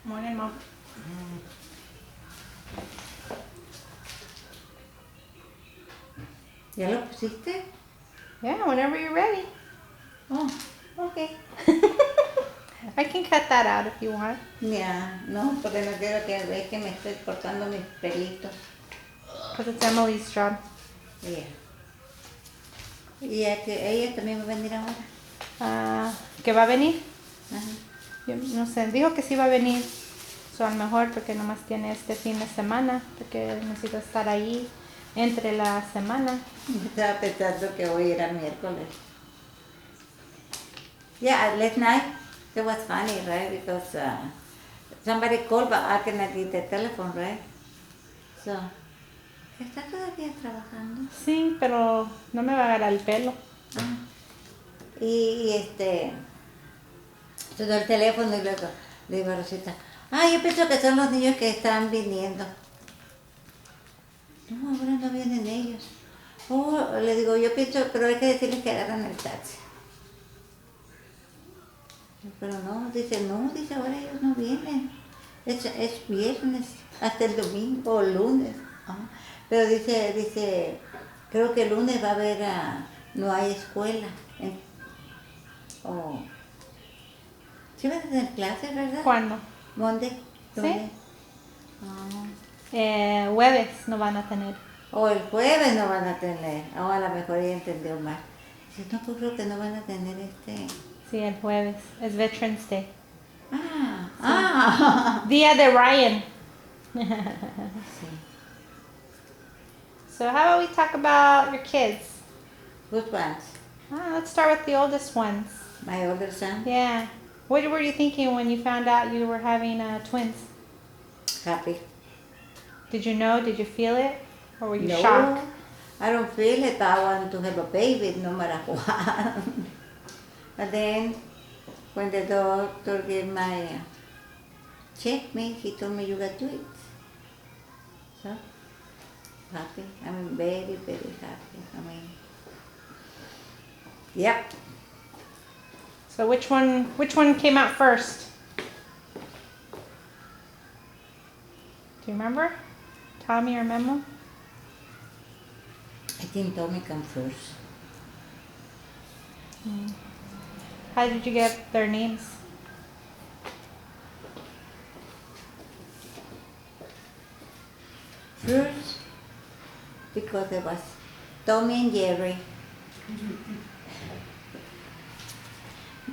Morning, Mom. ¿Ya lo pusiste? Yeah, whenever you're ready. Oh, okay. I can cut that out if you want. Ya, no, porque no quiero que veas que me estoy cortando mis pelitos. Because it's Emily's job. Ya. Y ella también va a venir ahora. ¿Que va a venir? Ajá. Yo no sé, dijo que sí va a venir. So, a lo mejor porque nomás tiene este fin de semana, porque necesita estar ahí entre la semana. Estaba pensando que hoy era miércoles. Yeah, last night it was funny, right? Because somebody called, but I cannot get the telephone, right? So, ¿está todavía trabajando? Sí, pero no me va a agarrar el pelo. Ah. Y sonó el teléfono y luego le digo a Rosita, yo pienso que son los niños que están viniendo. No, ahora no vienen ellos. Oh, le digo, yo pienso, pero hay que decirles que agarran el taxi. Pero no, dice, ahora ellos no vienen. Es viernes, hasta el domingo o lunes. Pero dice, creo que el lunes va a haber, no hay escuela. ¿Sí vas a tener clases, verdad? ¿Cuándo? ¿Monday? Sí. Jueves no van a tener. O el jueves no van a tener. O a lo mejor ella entendió mal. Dice, no, pues creo que no van a tener Sí, el jueves. Es Veterans Day. Día de Ryan. Sí. So how about we talk about your kids? Good ones. Let's start with the oldest ones. My older son, Yeah. What were you thinking when you found out you were having twins? happy. Did you know? Did you feel it? Or were you No, shocked? I don't feel it. I want to have a baby no matter what. But then, when the doctor gave my check me, he told me you got to it. So, happy. I'm very, very happy. Yep. So which one came out first? Do you remember? Tommy or Memo? I think Tommy come first. How did you get their names? First, because it was Tommy and Jerry.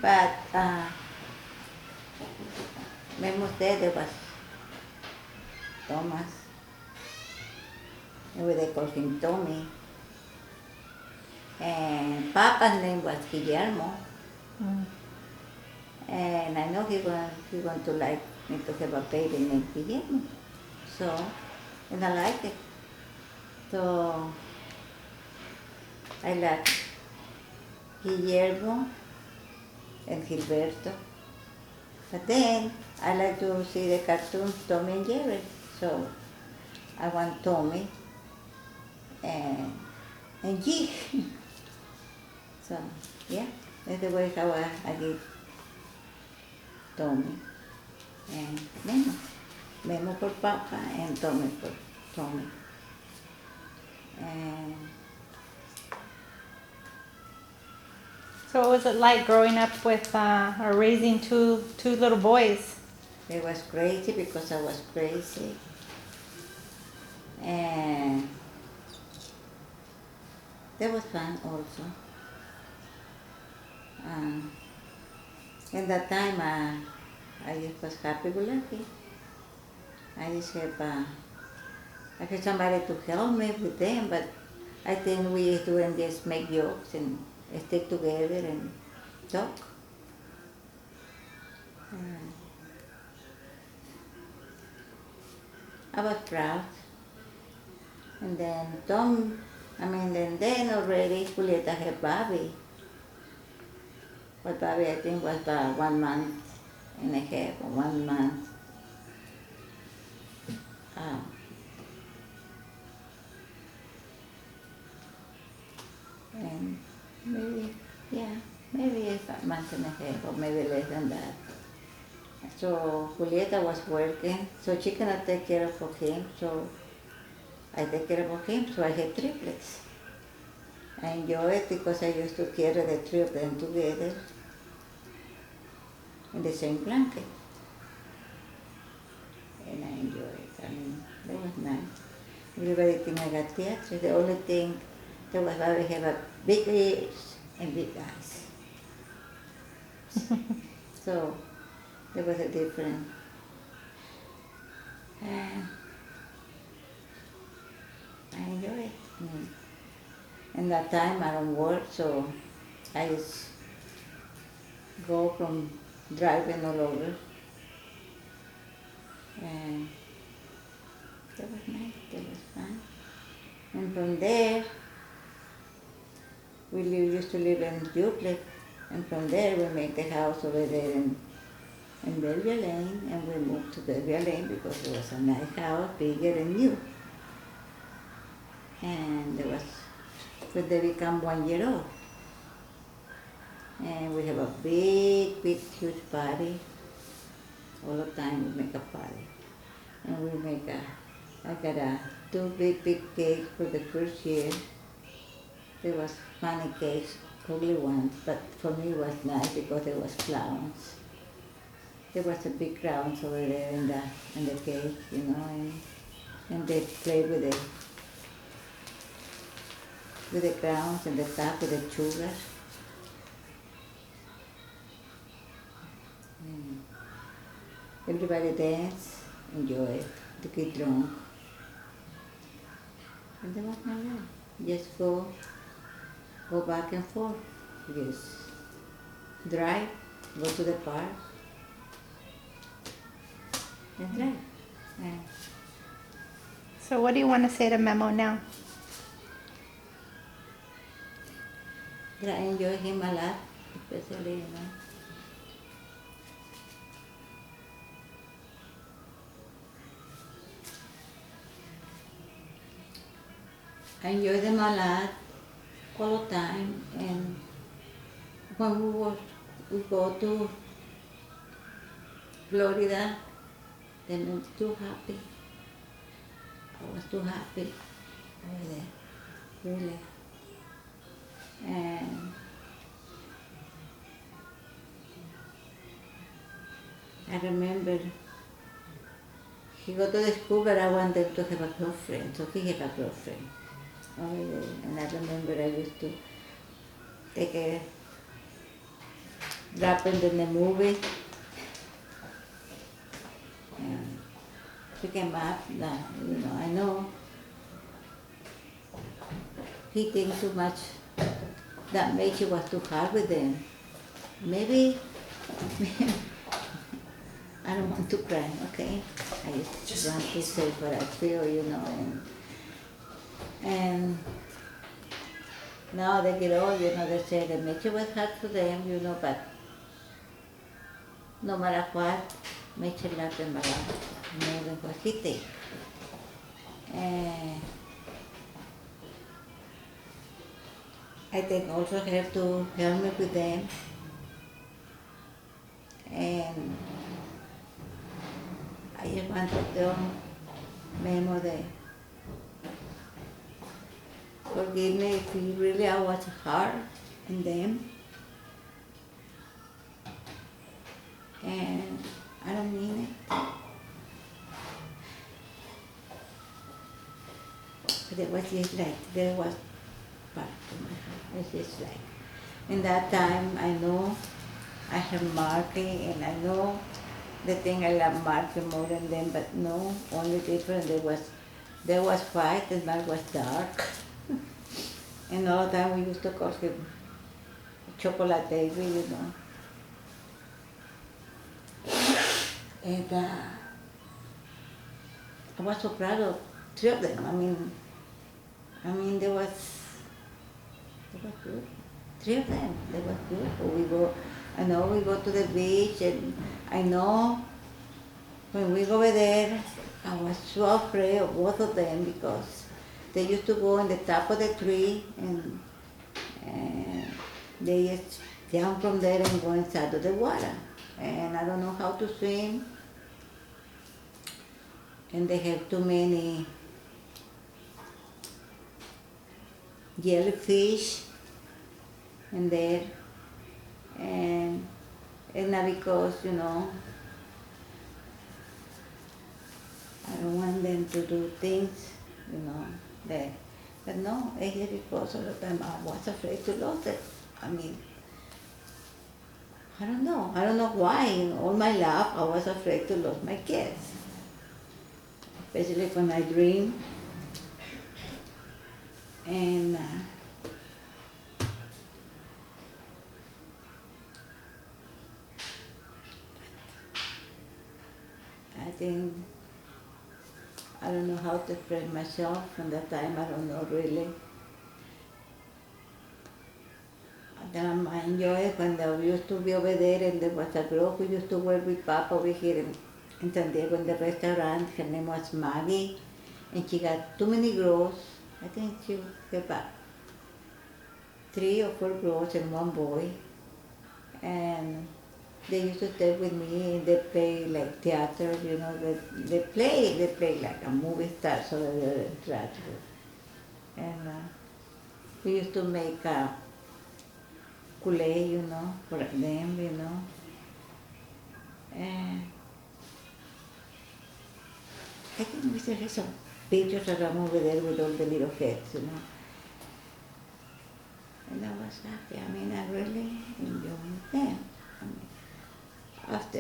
But Memo's dad, it was Thomas. Maybe they called him Tommy. And Papa's name was Guillermo. And I know he want to like me to have a baby named Guillermo. So, and I like it. So, I like Guillermo and Gilberto. But then, I like to see the cartoons Tommy and Jerry. So, I want Tommy and G. So, yeah, that's the way how I give Tommy and Memo. Memo for Papa and Tommy for Tommy. And So what was it like growing up with or raising two little boys? it was crazy because I was crazy. And that was fun also. In that time, I just was happy-go-lucky. I just have, I had somebody to help me with them, but I think we doing just make jokes and stick together and talk. I was proud. And then then already Julieta had Bobby. But Bobby, I think, was about 1 month and a half or 1 month. And maybe it's a month and a half or maybe less than that. So Julieta was working, so she cannot take care of him, so I take care of him, so I had triplets. I enjoy it because I used to carry the three of them together in the same blanket. And I enjoy it. I mean, that was nice. Everybody think I got theater. The only thing that was I have a big ears and big eyes. So there was a different. I enjoy it. And that time I don't work, so I just go from driving all over. And that was nice, that was fun. And from there, used to live in duplex, and from there we made the house over there in Bellevue Lane, and we moved to Bellevue Lane because it was a nice house, bigger and new. And there was, when they become 1 year old. And we have a big, big, huge party. All the time we make a party. And we make I got 2 big, big cakes for the first year. There was funny cakes, ugly ones, but for me it was nice because there was clowns. There was a big clowns over there in the cake, you know, and they played with the clowns and the top with the sugar. Everybody dance, enjoy, to get drunk. And there was no way. Just go back and forth. Just drive, go to the park, and drive. Yeah. So what do you want to say to Memo now? That I enjoy him a lot, especially, you know. I enjoy them a lot, all the time, and when we go to Florida, then I'm too happy. I was too happy over there, really. And I remember he go to the school, but I wanted to have a girlfriend, so he had a girlfriend. And I remember I used to take a drop in the movie. And pick him up. Now, you know, I know he thinks too much. That maybe she was too hard with them. Maybe I don't want to cry, okay? I just want to say what I feel, you know. And now they get old, you know, they say that Mitchell was hard for them, you know, but no matter what, Mitchell loved them a lot, more than what he did. And I think also have to help me with them. And I just want to tell Memo that forgive me if really I was hard on them. And I don't mean it. But it was just like, there was part of my heart. It's just like, in that time I know I have Marky, and I know the thing I love Marky more than them, but no, only different, there was white and mine was dark. And all the time we used to call him chocolate baby, you know. And I was so proud of 3 of them. I mean, they was good. 3 of them, they were good. I know we go to the beach, and I know when we go over there, I was so afraid of both of them because they used to go on the top of the tree, and they just jump from there and go inside of the water. and I don't know how to swim, and they have too many jellyfish in there, and it's not because, I don't want them to do things, that, but no, it's just because all the time I was afraid to lose it. I mean, I don't know why. All my life I was afraid to lose my kids, especially when I dream. And I think I don't know how to frame myself from that time. I don't know really. Then I enjoy it when we used to be over there, and there was a girl who used to work with Papa over here in San Diego in the restaurant. Her name was Maggie, and she got too many girls. I think she had about 3 or 4 girls and 1 boy. And they used to stay with me, and they play like theater, they play like a movie star, so they're theater. And we used to make Kool-Aid, for them, and I think we still have some pictures around over there with all the little heads, and I was happy. I mean, I really enjoyed them. I mean, after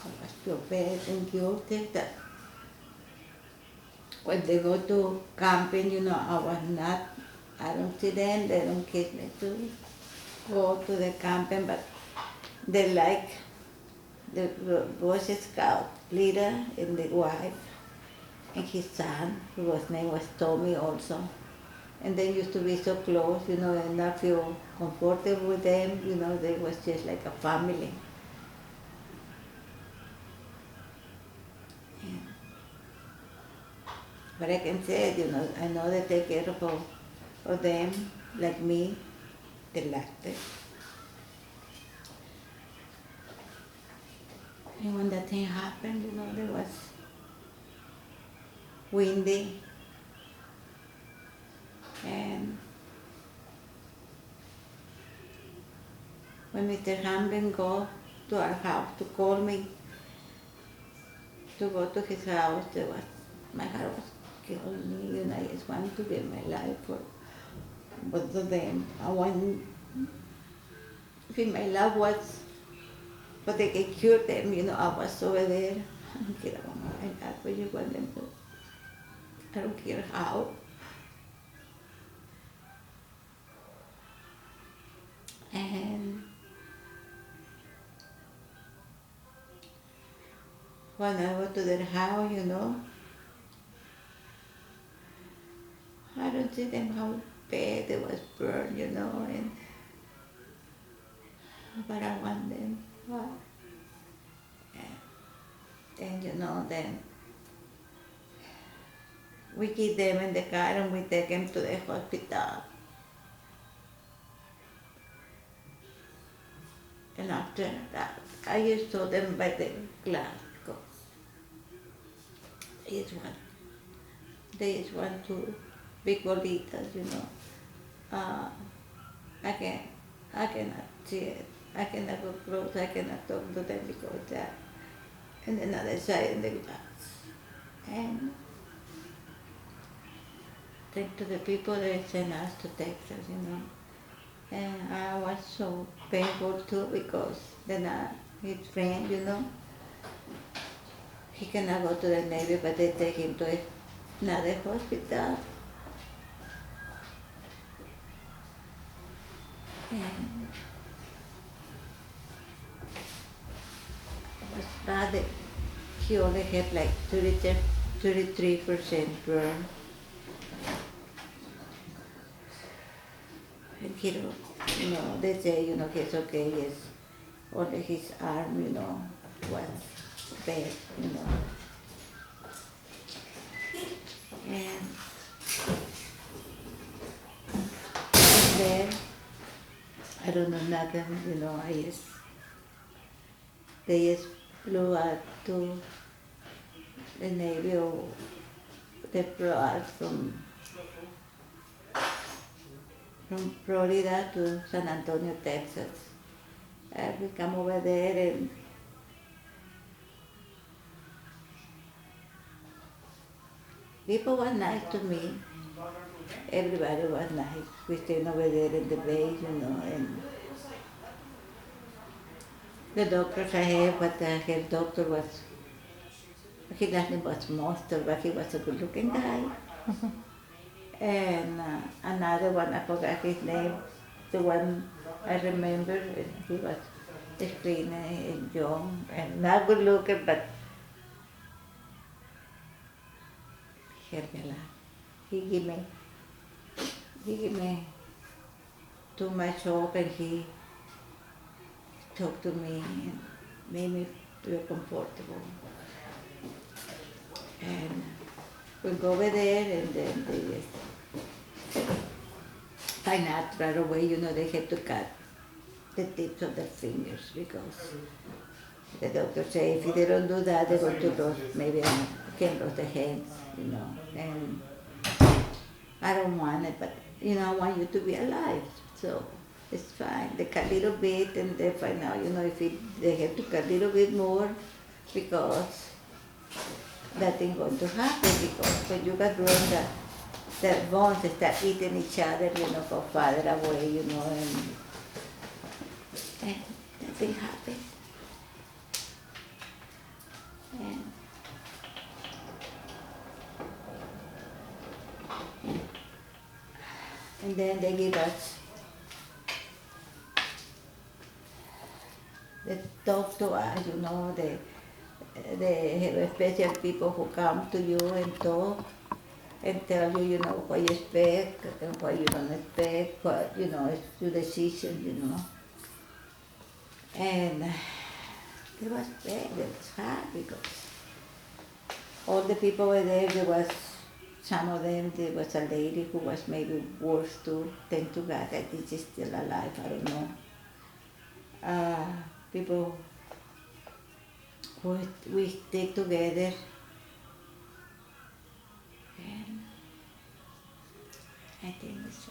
I was so bad and guilty that when they go to camping, I don't see them, they don't kiss me to go to the camping, but they like the Boy Scout leader and the wife and his son, whose name was Tommy also. And they used to be so close, and I feel comfortable with them, they was just like a family. Yeah. But I can say, I know they take care of them like me, they liked it. And when that thing happened, there was windy, and when Mr. Hamden go to our house to call me to go to his house, my heart was killing me, I just wanted to give my life for both of them. I think my love was, but they can cure them, I was over there. I don't care about my life, but you want them to. I don't care how. And when I go to their house, I don't see them how bad it was burned, but I want them. And then we keep them in the car and we take them to the hospital. And after that, I just saw them by the glass. They just want to big bolitas, I cannot see it. I cannot go close, I cannot talk to them because they're on another side in the glass. And thank to the people that sent us to Texas, And I was so painful too because then his friend, he cannot go to the Navy, but they take him to another hospital. And it was bad. He only had like 33% burn. And they say, he's okay, yes. Only his arm, was bad, don't know nothing, they just flew out to the Navy, or they flew out from Florida to San Antonio, Texas. We come over there, and people were nice to me. Everybody was nice. We stayed over there in the base, and the doctors I have, but the head doctor he doesn't was monster, but he was a good looking guy. And another one, I forgot his name, the one I remember, and he was extremely and young and not good looking, but he helped me a lot. He gave me too much hope, and he talked to me and made me feel comfortable. And we go over there, and then they just find out right away, they had to cut the tips of their fingers, because the doctor said if they don't do that, they're going to lose, maybe can lose their hands, and I don't want it, but I want you to be alive, so it's fine. They cut a little bit, and they find out, if they have to cut a little bit more, because nothing's going to happen, because when you got grown, the bones start eating each other, go farther away, and nothing happened. And then they give us, they talk to us, they have special people who come to you and talk and tell you, what you expect and what you don't expect, what, it's your decision, And it was bad, it was hard, because all the people were there, some of them, there was a lady who was maybe worse too. Thank to God that she's still alive, I don't know. People who we stick together, and I think it's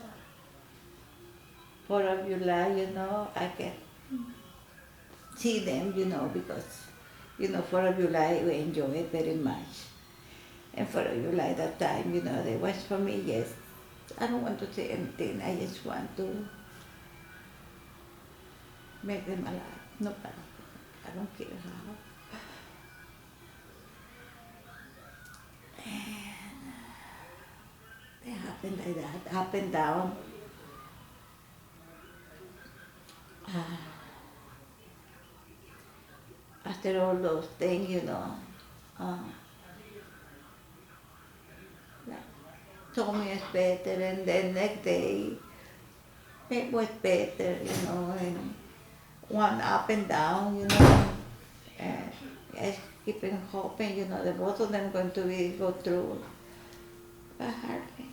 4th of July, I can see them, because, 4th of July we enjoy it very much. And 4th of July that time, there was for me, yes, I don't want to say anything, I just want to make them alive. No, I don't care how. And it happened like that, up and down. After all those things, told me it's better, and then next day it was better, and one up and down, and just keeping hoping, the both of them going to go through, but hardly.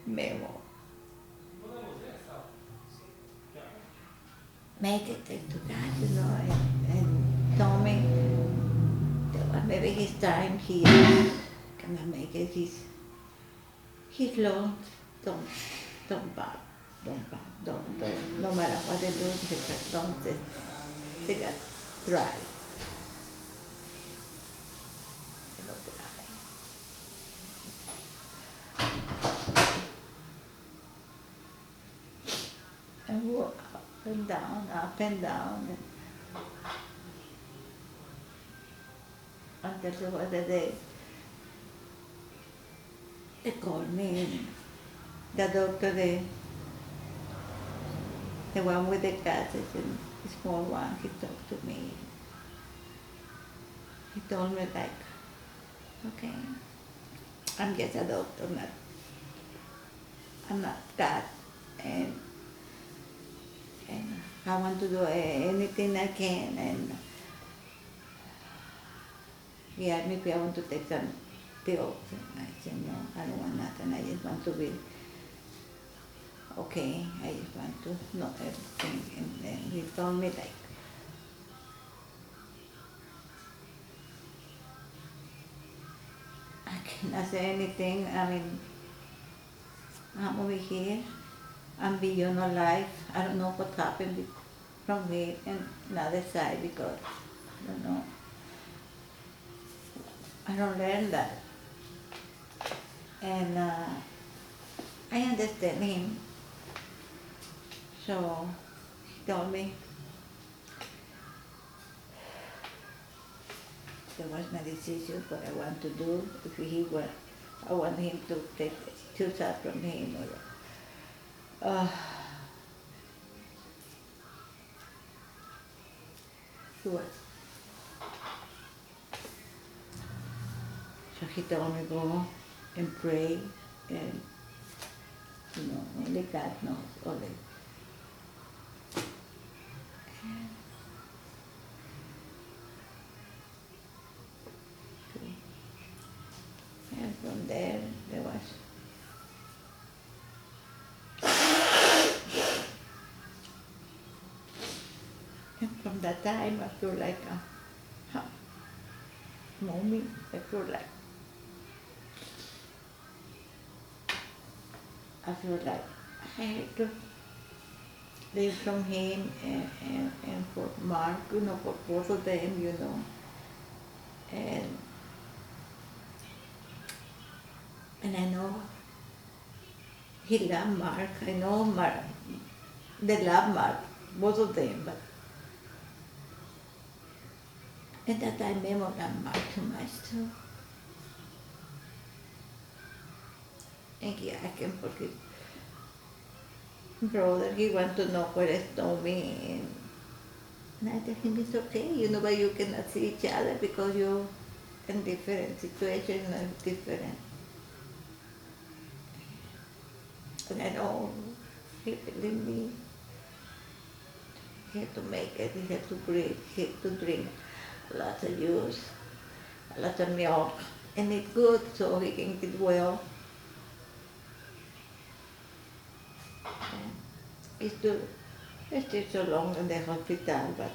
Memo. Make it to God, and told me that maybe his time he is gonna make it. He's long. Don't bow. Don't. No matter what they do, they got try. And walk up and down, until the other day, they called me, and the doctor, the one with the glasses and the small one, he talked to me. He told me okay, I'm just a doctor, I'm not God, and I want to do anything I can, and he asked me if I want to take some pills, and I said no, I don't want nothing, I just want to be okay, I just want to know everything. And then he told me like, I cannot say anything. I mean, I'm over here. I'm beyond our life. I don't know what happened from here and another side because I don't know. I don't learn that. And I understand him. So he told me that was my decision, what I want to do. If he were, I want him to choose us from him. Uh, what? So he told me go and pray, and only God knows. Only. And from there was. And from that time, I feel like mommy, I feel like I had to live from him and for Mark, for both of them, and I know he loved Mark. I know Mark, they love Mark, both of them, but at that time Memo loved Mark too much too. And I can forgive brother, he want to know where I stole me, and I tell him it's okay, but you cannot see each other because you're in different situations and different. And I know he believe me. He had to make it, he had to breathe, he had to drink a lot of juice, a lot of milk, and eat good so he can get well. And it's still so long in the hospital, but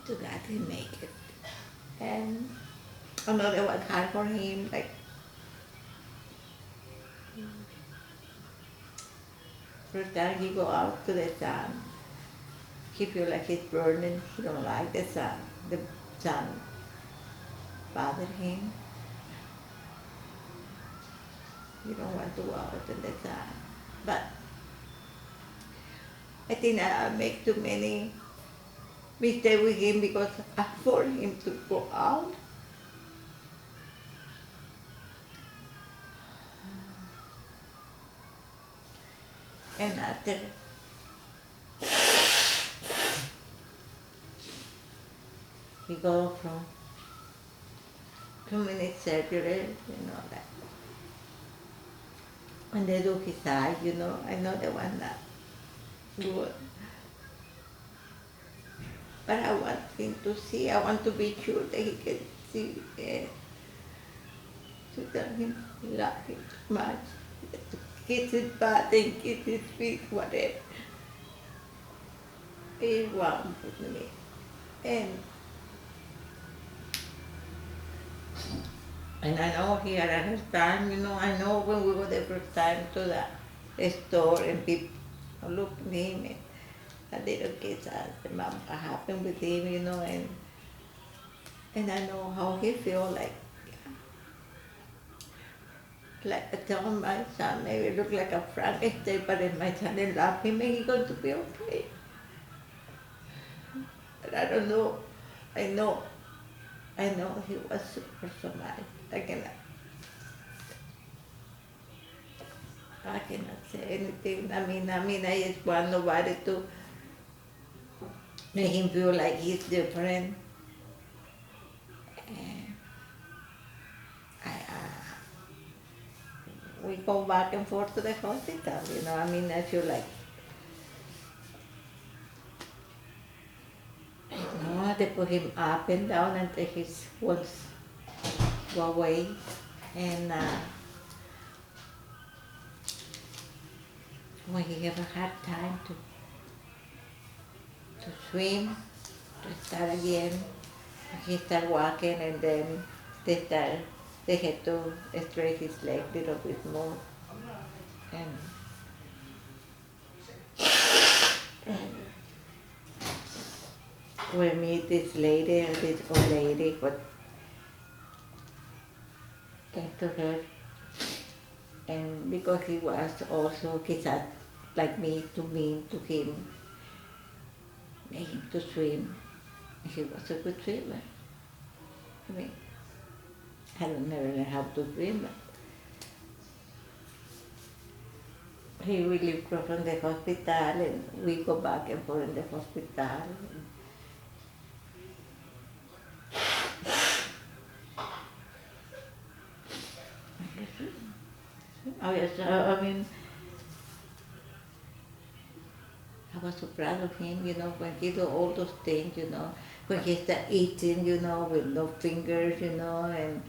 to God he make it. And another one hard for him, like first time he go out to the sun, he feel like he's burning, he don't like the sun. The sun bother him. He don't want to go out in the sun. But I think I make too many mistakes with him because I force him to go out. And after we go from 2 minute surgery, that when they do his eyes, I know the one that good. But I want him to see, I want to be sure that he can see, to tell him I love him too much, to kiss his butt and kiss his feet, whatever. He wants me. And I know he had a hard time, I know when we go the first time to the store and people look at him and a little kids ask him what happened with him, and I know how he feel like I tell my son, maybe look like a Frankenstein, but if my son didn't love him, he's going to be okay. But I don't know, I know he was super smart. I cannot say anything. I mean, I just want nobody to make him feel like he's different. And we go back and forth to the hospital, I feel like, they put him up and down until his wounds go away. And when he have a hard time to swim, to start again, he start walking and then they had to stretch his leg a little bit more. And, and we meet this lady, this old lady, what came to her. And because he was also, he said, like me, too mean to him, made him to swim. He was a good swimmer. I mean, I don't never learn how to swim, but he will leave from the hospital and we go back and forth in the hospital. Oh yes, I mean, I was so proud of him, when he do all those things, when he start eating, with no fingers, and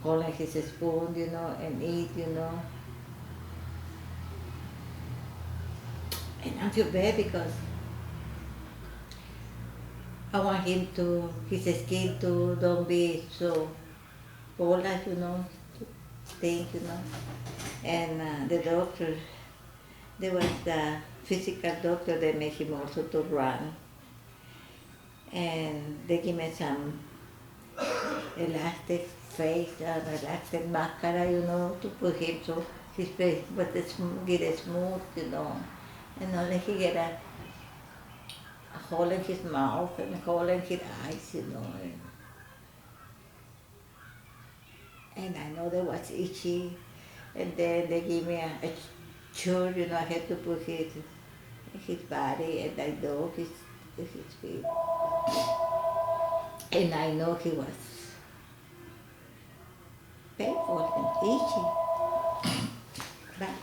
holding his spoon, and eat, And I feel bad because I want him his skin to don't be so old, to think, And the doctor, there was the physical doctor that made him also to run. And they give me some elastic face, elastic mascara, to put him so his face, but get it smooth, And only he get a hole in his mouth and a hole in his eyes, And I know that was itchy. And then they give me a chore, I had to put his body and I know his feet. And I know he was painful and itchy. But,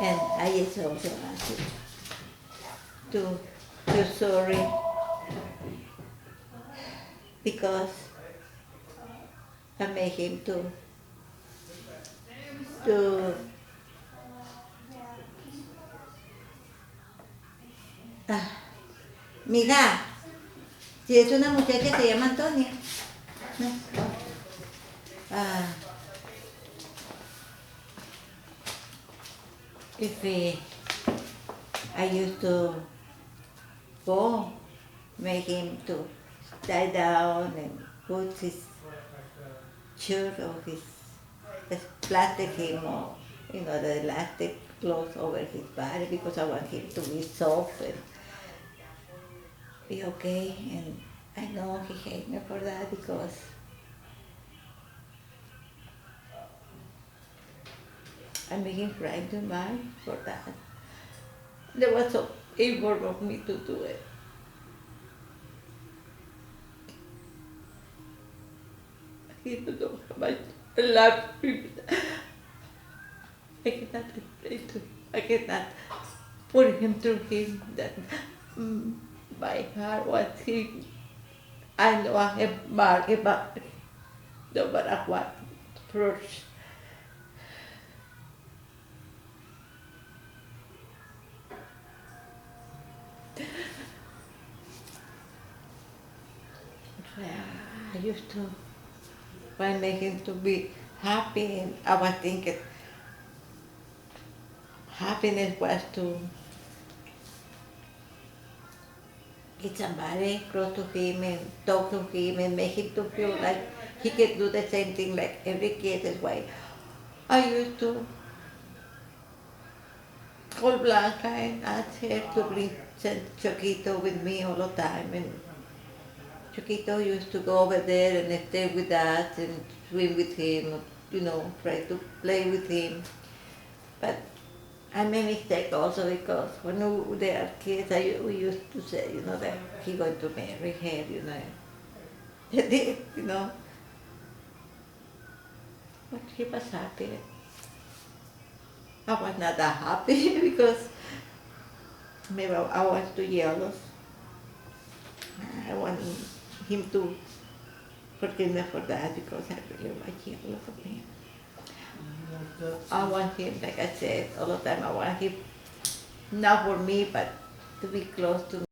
and I just also asked him to sorry because I made him to mira, si es una muchacha se llama Antonia. ¿No? If I used to go, make him to lie down and put his shirt or his plastic him or the elastic cloth over his body because I want him to be soft and be okay. And I know he hates me for that because I made him cry too much for that. There was so evil of me to do it. He don't know how much I love him. I cannot explain to him. I cannot put him through him that my heart was him. I know I have marked him up no matter what first. I used to try and make him to be happy, and I was thinking happiness was to get somebody close to him and talk to him and make him to feel like he can do the same thing like every kid. That's why I used to call Blanca and ask her to bring Chiquito with me all the time. And Chiquito used to go over there and stay with us and swim with him, try to play with him. But I made mistake also because when they are kids, we used to say, that he's going to marry her, They did, But he was happy. I was not that happy because maybe I was too jealous. I want him to forgive me for that because I really was jealous of him. I want him, like I said all the time, I want him not for me, but to be close to